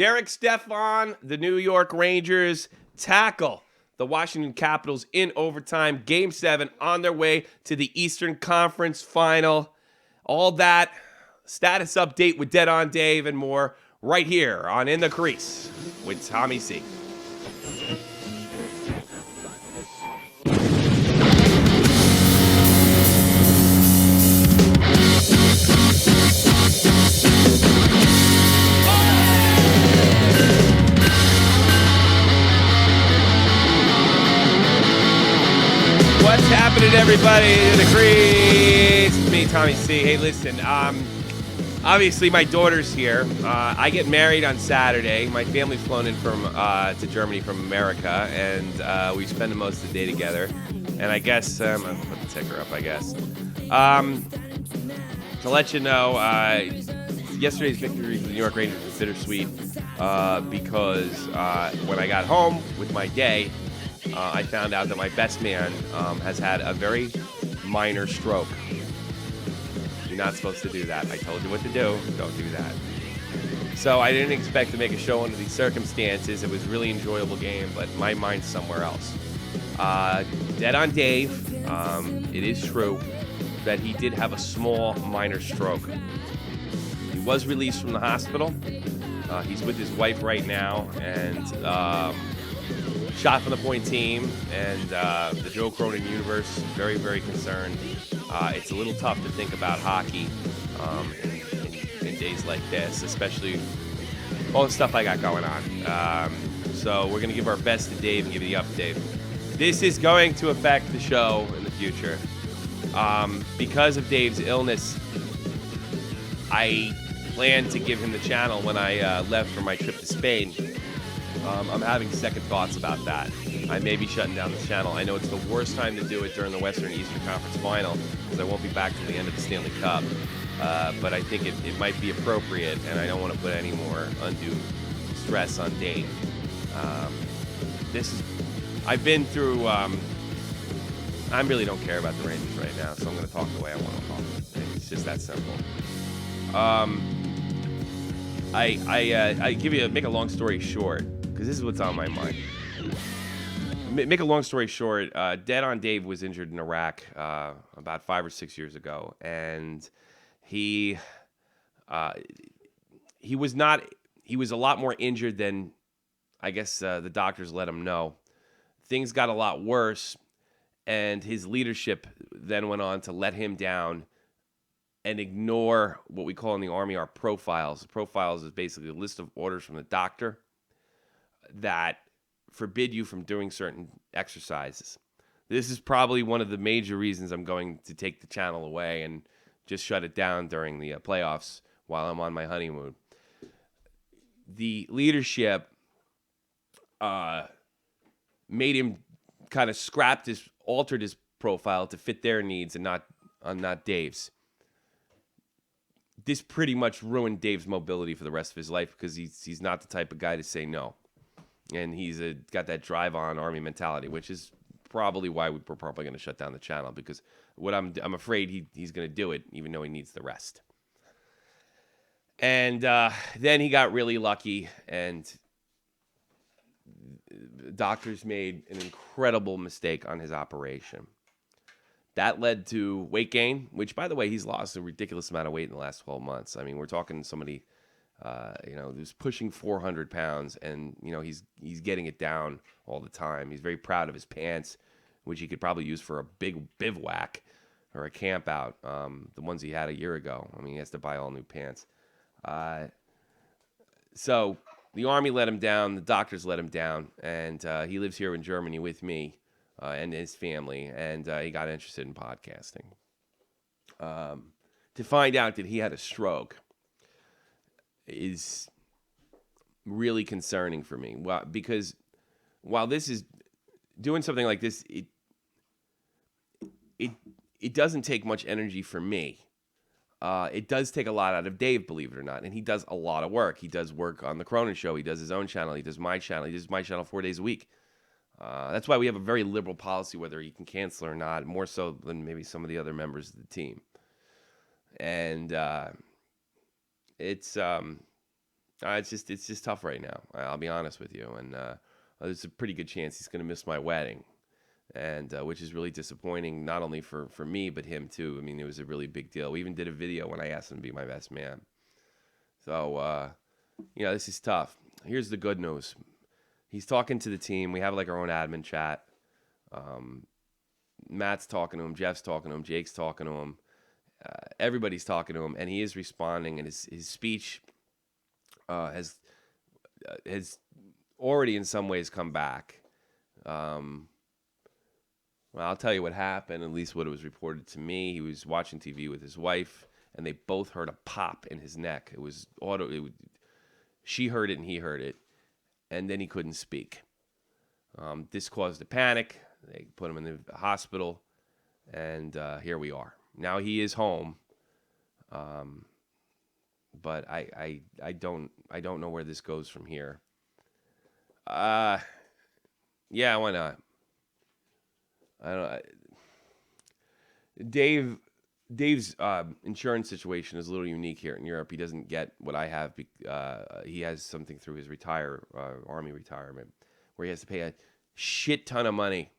Derek Stephon, the New York Rangers, tackle the Washington Capitals in overtime. Game 7 on their way to the Eastern Conference Final. All that, status update with Dead on Dave and more right here on In the Crease with Tommy C. What's happening, everybody? In the Crease. It's me, Tommy C. Hey, listen, obviously my daughter's here. I get married on Saturday. My family's flown in from to Germany from America, and we spend most of the day together. And I guess I'm going to take her up, I guess. To let you know, yesterday's victory for the New York Rangers was bittersweet because when I got home with my day, I found out that my best man has had a very minor stroke. You're not supposed to do that. I told you what to do. Don't do that. So I didn't expect to make a show under these circumstances. It was a really enjoyable game, but my mind's somewhere else. Dead on Dave. It is true that he did have a small minor stroke. He was released from the hospital. He's with his wife right now, and Shot from the Point team and the Joe Cronin universe, very, very concerned. It's a little tough to think about hockey in days like this, especially all the stuff I got going on. So we're going to give our best to Dave and give you the update. This is going to affect the show in the future. Because of Dave's illness, I planned to give him the channel when I left for my trip to Spain. I'm having second thoughts about that. I may be shutting down the channel. I know it's the worst time to do it during the Western Eastern Conference Final because I won't be back till the end of the Stanley Cup. But I think it might be appropriate, and I don't want to put any more undue stress on Dave. I've been through. I really don't care about the Rangers right now, so I'm going to talk the way I want to talk. It's just that simple. I make a long story short, because this is what's on my mind. Make a long story short, Dead on Dave was injured in Iraq about 5 or 6 years ago, and he was a lot more injured than I guess the doctors let him know. Things got a lot worse, and his leadership then went on to let him down and ignore what we call in the Army our profiles. Profiles is basically a list of orders from the doctor that forbid you from doing certain exercises. This is probably one of the major reasons I'm going to take the channel away and just shut it down during the playoffs while I'm on my honeymoon. The leadership made him kind of altered his profile to fit their needs and not Dave's. This pretty much ruined Dave's mobility for the rest of his life because he's not the type of guy to say no. And he's got that drive-on Army mentality, which is probably why we're probably going to shut down the channel, because what I'm afraid he's going to do it even though he needs the rest. And then he got really lucky, and doctors made an incredible mistake on his operation. That led to weight gain, which, by the way, he's lost a ridiculous amount of weight in the last 12 months. I mean, we're talking somebody, who's pushing 400 pounds, and, he's getting it down all the time. He's very proud of his pants, which he could probably use for a big bivouac or a camp out, the ones he had a year ago. I mean, he has to buy all new pants. So the Army let him down, the doctors let him down, and he lives here in Germany with me. And his family, and he got interested in podcasting. To find out that he had a stroke is really concerning for me. Well, because while this is doing something like this, it doesn't take much energy for me. It does take a lot out of Dave, believe it or not, and he does a lot of work. He does work on the Cronin show. He does his own channel. He does my channel. He does my channel 4 days a week. That's why we have a very liberal policy whether he can cancel or not, more so than maybe some of the other members of the team. And it's It's just tough right now. I'll be honest with you, and there's a pretty good chance he's going to miss my wedding, and which is really disappointing, not only for me but him too. I mean, it was a really big deal. We even did a video when I asked him to be my best man. So this is tough. Here's the good news. He's talking to the team. We have like our own admin chat. Matt's talking to him. Jeff's talking to him. Jake's talking to him. Everybody's talking to him, and he is responding. And his speech has already in some ways come back. Well, I'll tell you what happened. At least what it was reported to me. He was watching TV with his wife, and they both heard a pop in his neck. It was she heard it, and he heard it, and then he couldn't speak. This caused a panic. They put him in the hospital, and here we are. Now he is home, but I don't know where this goes from here. Yeah, why not? I don't. Dave's insurance situation is a little unique here in Europe. He doesn't get what I have. He has something through his Army retirement where he has to pay a shit ton of money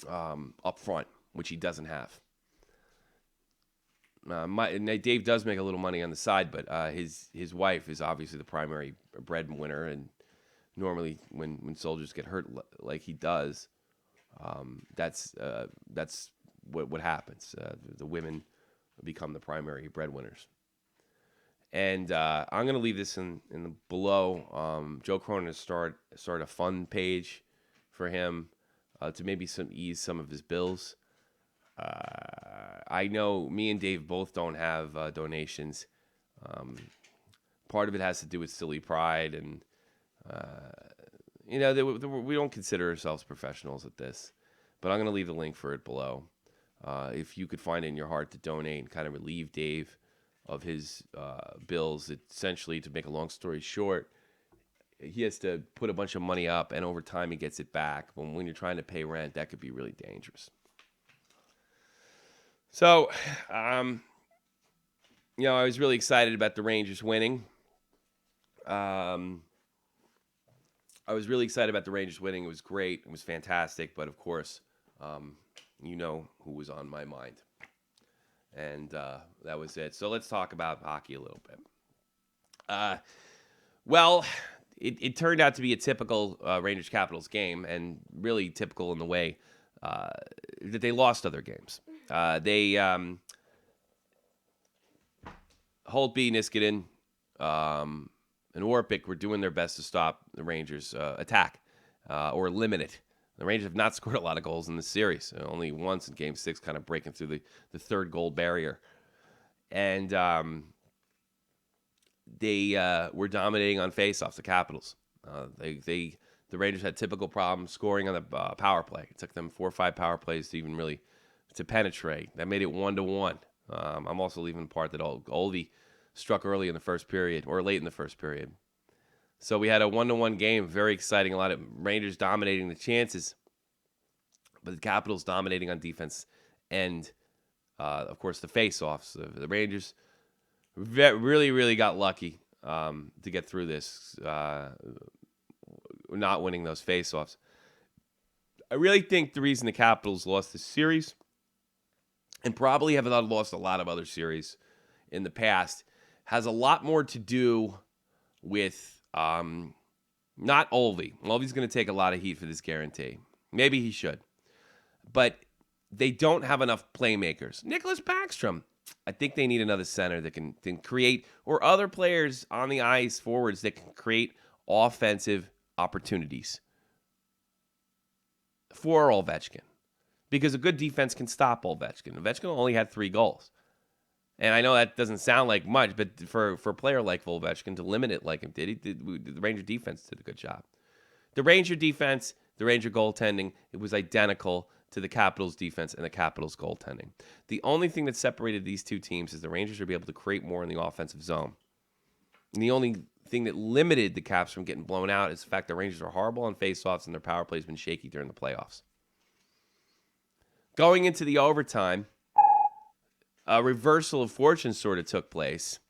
up front, which he doesn't have. Dave does make a little money on the side, but his wife is obviously the primary breadwinner, and normally when soldiers get hurt like he does, that's what happens. The women become the primary breadwinners. And I'm going to leave this in the below. Joe Cronin has started a fund page for him to maybe ease some of his bills. I know me and Dave both don't have donations. Part of it has to do with silly pride, and we don't consider ourselves professionals at this. But I'm going to leave the link for it below. If you could find it in your heart to donate and kind of relieve Dave of his bills, essentially, to make a long story short, he has to put a bunch of money up, and over time he gets it back. But when you're trying to pay rent, that could be really dangerous. So, I was really excited about the Rangers winning. It was great. It was fantastic. But, of course, you know who was on my mind. And that was it. So let's talk about hockey a little bit. It turned out to be a typical Rangers-Capitals game, and really typical in the way that they lost other games. Holtby, Niskanen, and Warpick were doing their best to stop the Rangers' attack or limit it. The Rangers have not scored a lot of goals in this series. Only once in Game 6, kind of breaking through the third goal barrier. And they were dominating on faceoffs, the Capitals. The Rangers had typical problems scoring on the power play. It took them 4 or 5 power plays to even really to penetrate. That made it 1-1. I'm also leaving the part that Oldie struck early in the first period, or late in the first period. So we had a 1-1 game, very exciting. A lot of Rangers dominating the chances, but the Capitals dominating on defense, and of course the face-offs. The Rangers really, really got lucky to get through this, not winning those face-offs. I really think the reason the Capitals lost this series, and probably have lost a lot of other series in the past, has a lot more to do with not Oldie. Oldie's going to take a lot of heat for this guarantee. Maybe he should. But they don't have enough playmakers. Nicholas Backstrom, I think they need another center that can create, or other players on the ice, forwards, that can create offensive opportunities for Ovechkin. Because a good defense can stop Ovechkin. Ovechkin only had 3 goals. And I know that doesn't sound like much, but for a player like Ovechkin to limit it like him did, the Ranger defense did a good job. The Ranger defense, the Ranger goaltending, it was identical to the Capitals defense and the Capitals goaltending. The only thing that separated these two teams is the Rangers would be able to create more in the offensive zone. And the only thing that limited the Caps from getting blown out is the fact the Rangers are horrible on faceoffs and their power play has been shaky during the playoffs. Going into the overtime, a reversal of fortune sort of took place.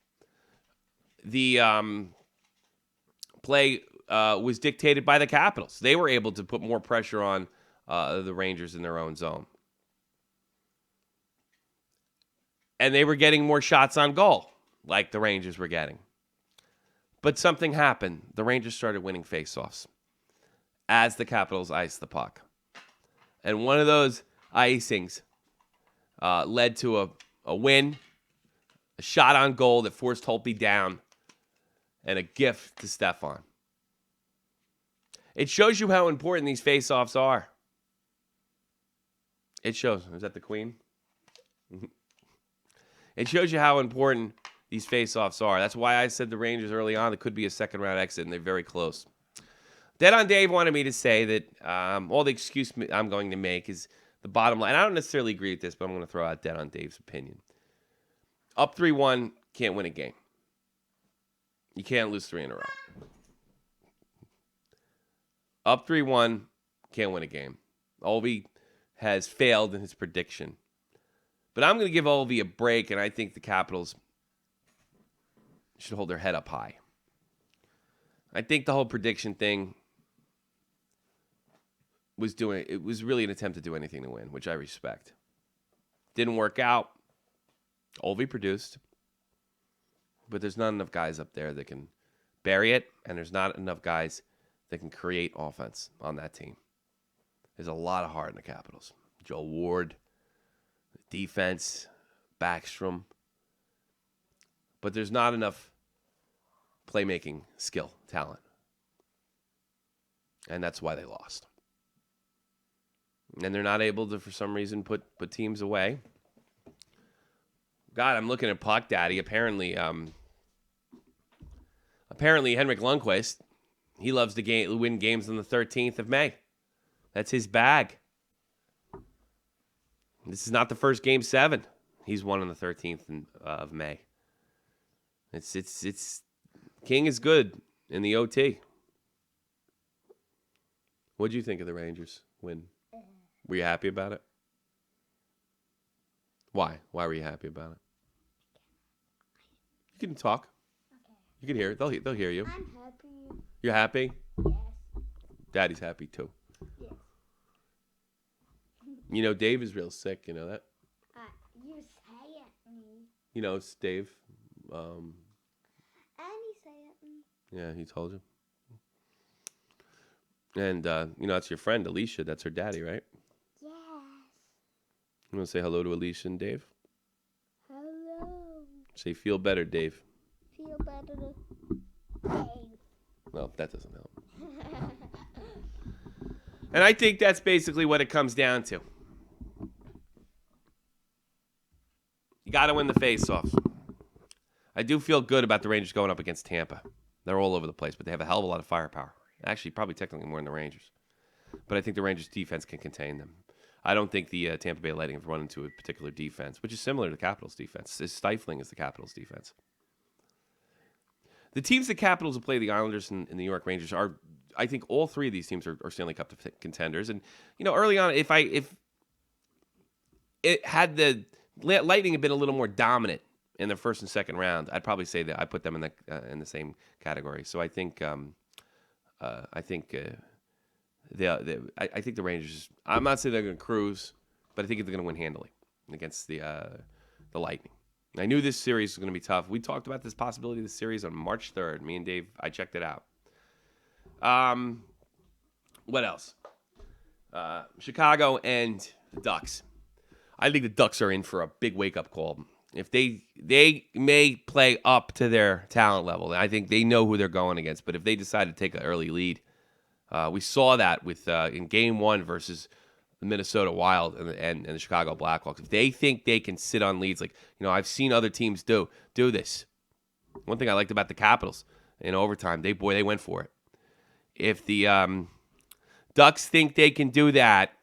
the play was dictated by the Capitals. They were able to put more pressure on the Rangers in their own zone. And they were getting more shots on goal, like the Rangers were getting. But something happened. The Rangers started winning faceoffs as the Capitals iced the puck. And one of those icings led to a win, a shot on goal that forced Holtby down, and a gift to Stefan. It shows you how important these faceoffs are. It shows. Is that the Queen? It shows you how important these faceoffs are. That's why I said the Rangers early on, it could be a second-round exit, and they're very close. Dead on Dave wanted me to say that all the excuse I'm going to make is the bottom line. I don't necessarily agree with this, but I'm going to throw out Dead on Dave's opinion. Up 3-1, can't win a game. You can't lose 3 in a row. Up 3-1, can't win a game. Ovi has failed in his prediction. But I'm going to give Ovi a break, and I think the Capitals should hold their head up high. I think the whole prediction thing was really an attempt to do anything to win, which I respect. Didn't work out. Ovi produced. But there's not enough guys up there that can bury it, and there's not enough guys that can create offense on that team. There's a lot of heart in the Capitals. Joel Ward, defense, Backstrom. But there's not enough playmaking skill, talent. And that's why they lost. And they're not able to, for some reason, put teams away. God, I'm looking at Puck Daddy. Apparently Henrik Lundqvist, he loves to win games on the 13th of May. That's his bag. This is not the first Game 7 he's won on the 13th of May. It's King is good in the OT. What did you think of the Rangers win? Were you happy about it? Why? Why were you happy about it? You can talk. Okay. You can hear it. They'll hear you. I'm happy. You're happy? Yes. Daddy's happy too. Yes. You know, Dave is real sick. You know that? You say it me. You know, it's Dave. And you say it me. Yeah, he told you. And, you know, that's your friend, Alicia. That's her daddy, right? Yes. You want to say hello to Alicia and Dave? Hello. Say, feel better, Dave. Feel better, Dave. Well, that doesn't help. And I think that's basically what it comes down to. You got to win the face-offs. I do feel good about the Rangers going up against Tampa. They're all over the place, but they have a hell of a lot of firepower. Actually, probably technically more than the Rangers. But I think the Rangers' defense can contain them. I don't think the Tampa Bay Lightning have run into a particular defense, which is similar to the Capitals' defense. As stifling as the Capitals' defense. The teams the Capitals will play, the Islanders and the New York Rangers, are, I think all three of these teams are Stanley Cup contenders. And, you know, early on, if it had the Lightning had been a little more dominant in the first and second round, I'd probably say that I put them in the same category. So I think I think the Rangers. I'm not saying they're going to cruise, but I think they're going to win handily against the Lightning. I knew this series was going to be tough. We talked about this possibility of the series on March 3rd. Me and Dave, I checked it out. What else? Chicago and the Ducks. I think the Ducks are in for a big wake-up call. If they may play up to their talent level. I think they know who they're going against. But if they decide to take an early lead, we saw that with in Game 1 versus the Minnesota Wild and the Chicago Blackhawks. If they think they can sit on leads, like, you know, I've seen other teams do this. One thing I liked about the Capitals in overtime, they went for it. If the Ducks think they can do that,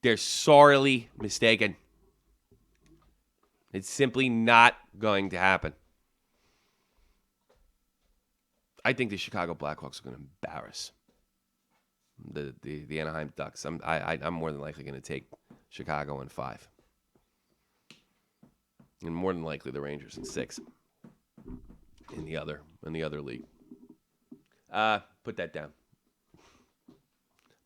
they're sorely mistaken. It's simply not going to happen. I think the Chicago Blackhawks are going to embarrass the Anaheim Ducks. I'm more than likely going to take Chicago in 5. And more than likely the Rangers in 6. in the other league. Put that down.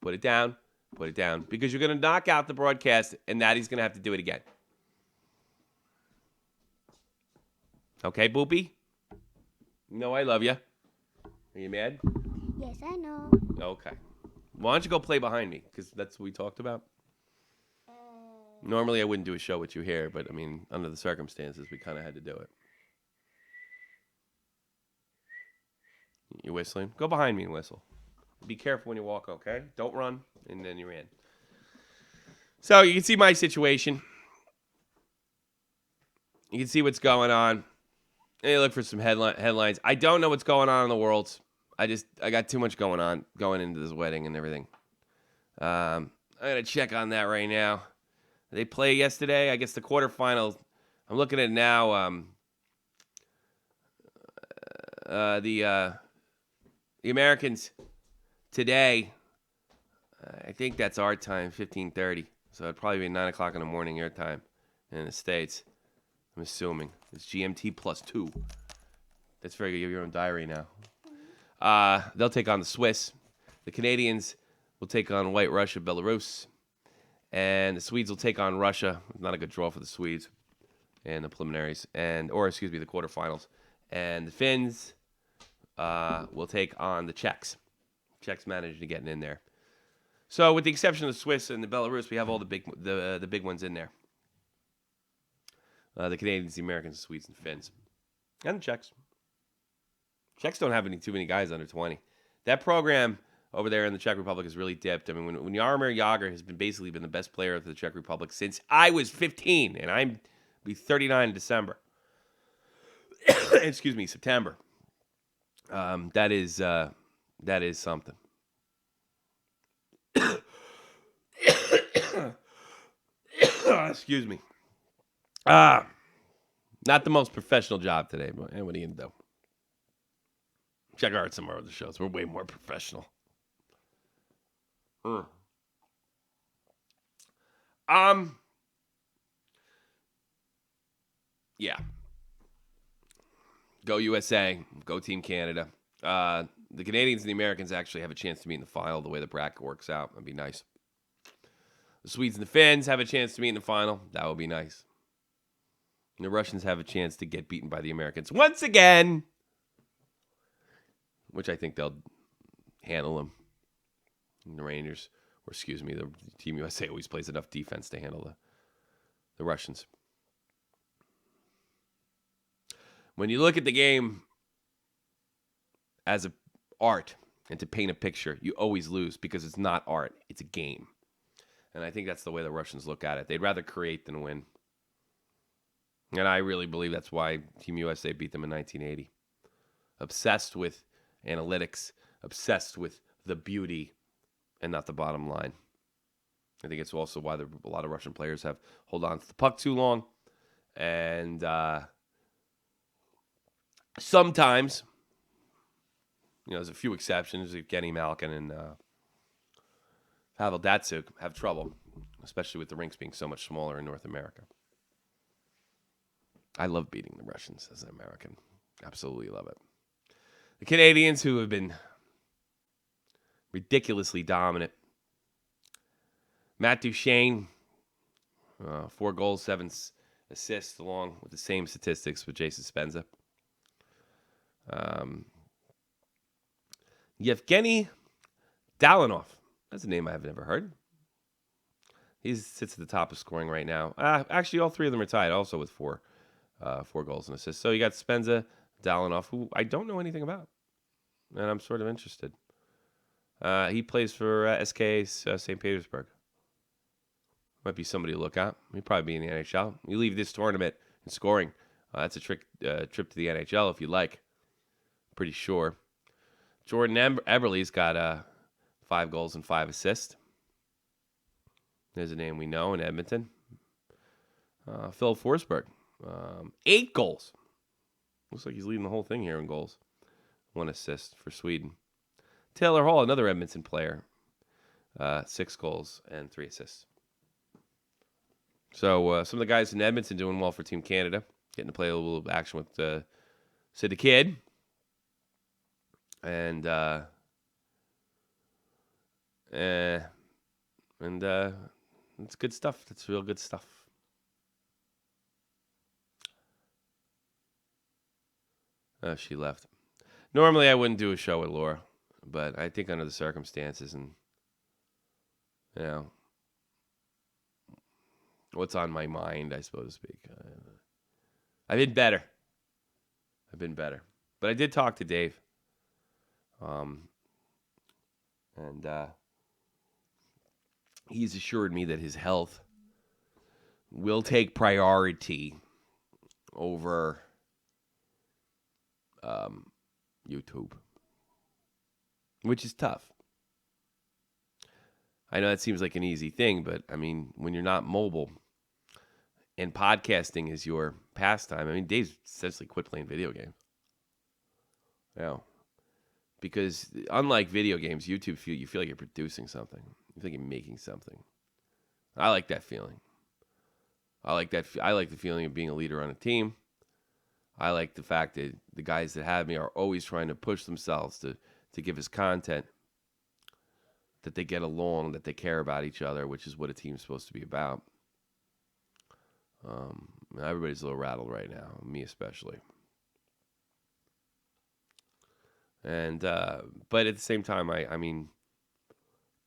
Put it down. Put it down. Because you're going to knock out the broadcast, and Natty's going to have to do it again. Okay, Boopy? You know I love you. Are you mad? Yes, I know. Okay. Why don't you go play behind me? Because that's what we talked about. Normally I wouldn't do a show with you here, but, I mean, under the circumstances, we kind of had to do it. You whistling? Go behind me and whistle. Be careful when you walk, okay? Don't run, and then you're in. So you can see my situation. You can see what's going on. And you look for some headlines. I don't know what's going on in the world. I got too much going on going into this wedding and everything. I'm going to check on that right now. They play yesterday. I guess the quarterfinals. I'm looking at now. The Americans today. I think that's our time, 15:30. So it'd probably be 9 o'clock in the morning your time in the States. I'm assuming it's GMT +2. That's very good. You have your own diary now. They'll take on the Swiss. The Canadians will take on White Russia, Belarus. And the Swedes will take on Russia. Not a good draw for the Swedes in the preliminaries. The quarterfinals. And the Finns will take on the Czechs. Czechs managed to get in there. So with the exception of the Swiss and the Belarus, we have all the big ones in there. The Canadians, the Americans, the Swedes, and the Finns. And the Czechs. Czechs don't have too many guys under 20. That program over there in the Czech Republic has really dipped. I mean, when Jaromir Jagr has basically been the best player of the Czech Republic since I was 15, and I'm be 39 in December. Excuse me, September. That is something. Excuse me. Not the most professional job today, but what are you gonna do? Check out some more of the shows. We're way more professional. Yeah. Go USA. Go Team Canada. The Canadians and the Americans actually have a chance to meet in the final the way the bracket works out. That'd be nice. The Swedes and the Finns have a chance to meet in the final. That would be nice. And the Russians have a chance to get beaten by the Americans once again, which I think they'll handle them. And the Rangers, the Team USA always plays enough defense to handle the Russians. When you look at the game as an art and to paint a picture, you always lose because it's not art, it's a game. And I think that's the way the Russians look at it. They'd rather create than win. And I really believe that's why Team USA beat them in 1980. Obsessed with analytics, obsessed with the beauty and not the bottom line. I think it's also why a lot of Russian players have hold on to the puck too long. And sometimes, there's a few exceptions. Evgeny Malkin and Pavel Datsyuk have trouble, especially with the rinks being so much smaller in North America. I love beating the Russians as an American. Absolutely love it. The Canadians, who have been ridiculously dominant. Matt Duchene, 4 goals, 7 assists, along with the same statistics with Jason Spezza. Yevgeny Dalinov. That's a name I've never heard. He sits at the top of scoring right now. Actually, all 3 of them are tied, also with 4 goals and assists. So you got Spezza, Dalinov, who I don't know anything about, and I'm sort of interested. He plays for SK St. Petersburg. Might be somebody to look at. He'd probably be in the NHL. You leave this tournament in scoring. That's a trip to the NHL if you like. Pretty sure. Jordan Eberle's got 5 goals and 5 assists. There's a name we know in Edmonton. Phil Forsberg, 8 goals. Looks like he's leading the whole thing here in goals. 1 assist for Sweden. Taylor Hall, another Edmonton player, 6 goals and 3 assists. So some of the guys in Edmonton doing well for Team Canada, getting to play a little action with Sid the Kid. And it's good stuff. It's real good stuff. Oh, she left. Normally, I wouldn't do a show with Laura, but I think under the circumstances and, you know, what's on my mind, I suppose to speak. I've been better. But I did talk to Dave. And he's assured me that his health will take priority over YouTube, which is tough. I know that seems like an easy thing, but I mean, when you're not mobile and podcasting is your pastime, I mean, Dave's essentially quit playing video games. Because unlike video games, YouTube you feel like you're producing something. You feel like you're making something. I like that feeling. I like the feeling of being a leader on a team. I like the fact that the guys that have me are always trying to push themselves to give us content, that they get along, that they care about each other, which is what a team's supposed to be about. Everybody's a little rattled right now, me especially. And but at the same time, I mean,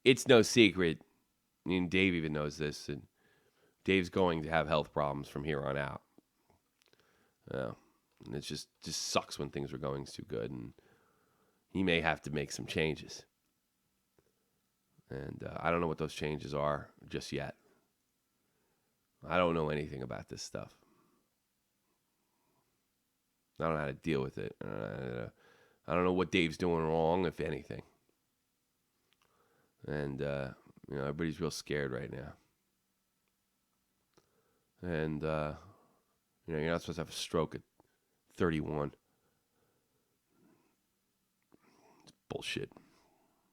it's no secret. I mean, Dave even knows this, and Dave's going to have health problems from here on out. And it just sucks when things are going too good, and he may have to make some changes. And I don't know what those changes are just yet. I don't know anything about this stuff. I don't know how to deal with it. I don't know what Dave's doing wrong, if anything. And, everybody's real scared right now. And, you're not supposed to have a stroke at 31. It's bullshit.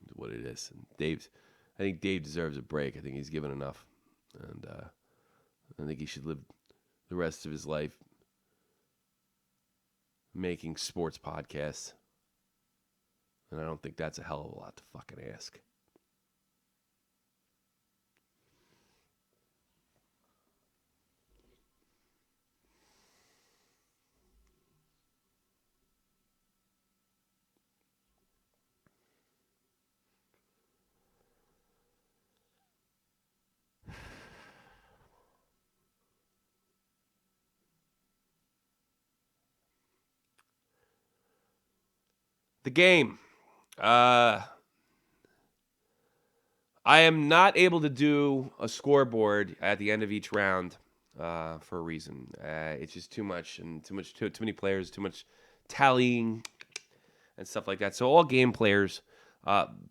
It's what it is. And I think Dave deserves a break. I think he's given enough. And I think he should live the rest of his life making sports podcasts. And I don't think that's a hell of a lot to fucking ask. The game. I am not able to do a scoreboard at the end of each round for a reason. It's just too much and too many players, too much tallying and stuff like that. So all game players,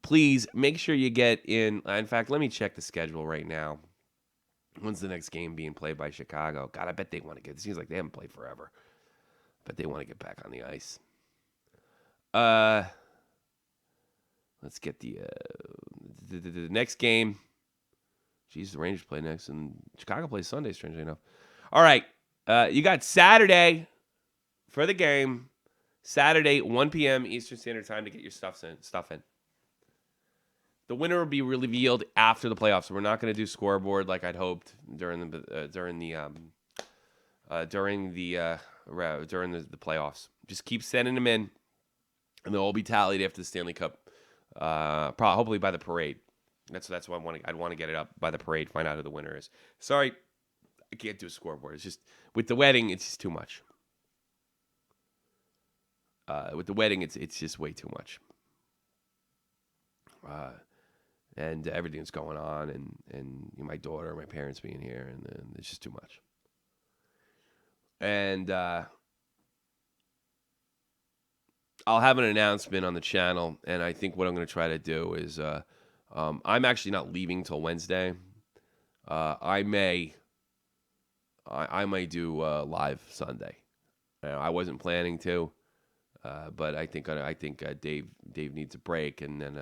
please make sure you get in. In fact, let me check the schedule right now. When's the next game being played by Chicago? God, I bet they want to get. It seems like they haven't played forever. But they want to get back on the ice. Let's get the next game. Jeez, the Rangers play next, and Chicago plays Sunday, strangely enough. All right. You got Saturday for the game. Saturday, 1 p.m. Eastern Standard Time to get your stuff in. The winner will be revealed after the playoffs. So we're not going to do scoreboard like I'd hoped during the playoffs. Just keep sending them in, and they'll all be tallied after the Stanley Cup. Hopefully by the parade. That's what I'd want to get it up by the parade. Find out who the winner is. Sorry, I can't do a scoreboard. It's just with the wedding, it's just too much. With the wedding, it's just way too much. And everything that's going on, and my daughter, my parents being here, and it's just too much. And I'll have an announcement on the channel, and I think what I'm going to try to do is I'm actually not leaving till Wednesday. I may do live Sunday. I wasn't planning to, but I think Dave needs a break, and then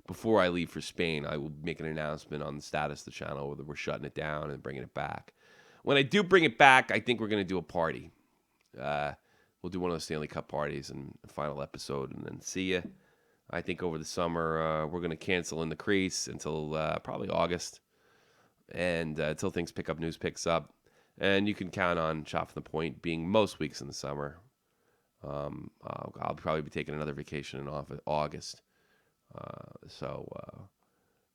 before I leave for Spain, I will make an announcement on the status of the channel, whether we're shutting it down and bringing it back. When I do bring it back, I think we're going to do a party. We'll do one of those Stanley Cup parties and the final episode, and then see you I think over the summer we're going to cancel in the crease until probably August, and until things pick up, news picks up, and you can count on Shot from the Point being most weeks in the summer. I'll probably be taking another vacation in August. So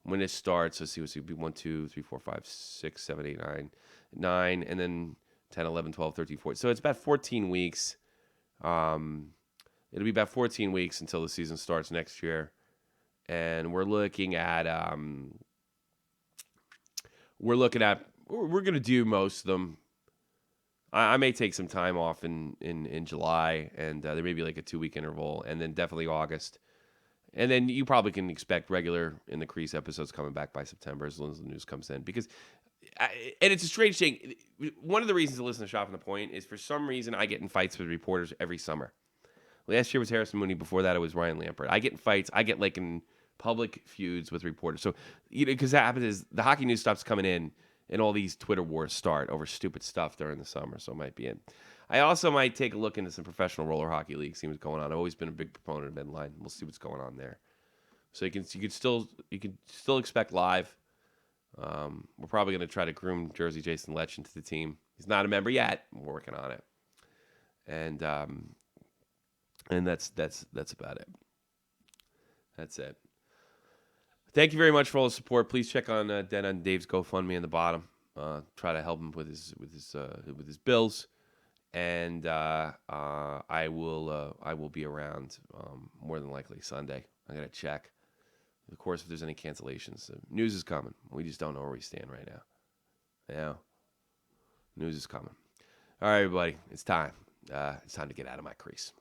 when it starts, let's see, it'll be 1, 2, 3, 4, 5, 6, 7, 8, 9, and then 10, 11, 12, 13, 14. So it's about 14 weeks. It'll be about 14 weeks until the season starts next year, and we're looking at we're going to do most of them. I may take some time off in July, and there may be like a 2-week interval, and then definitely August. And then you probably can expect regular In the Crease episodes coming back by September as long as the news comes in. Because, and it's a strange thing. One of the reasons to listen to Shot from the Point is for some reason I get in fights with reporters every summer. Last year was Harrison Mooney. Before that, it was Ryan Lampert. I get in fights. I get like in public feuds with reporters. So, because that happens is the hockey news stops coming in, and all these Twitter wars start over stupid stuff during the summer. So it might be in. I also might take a look into some professional roller hockey leagues, see what's going on. I've always been a big proponent of Midline. We'll see what's going on there. So you can still expect live. We're probably going to try to groom Jersey Jason Lech into the team. He's not a member yet. We're working on it. And that's about it. That's it. Thank you very much for all the support. Please check on Dave's GoFundMe in the bottom. Try to help him with his bills. And I will be around more than likely Sunday. I gotta check. Of course, if there's any cancellations, news is coming. We just don't know where we stand right now. Yeah, news is coming. All right, everybody, it's time. It's time to get out of my crease.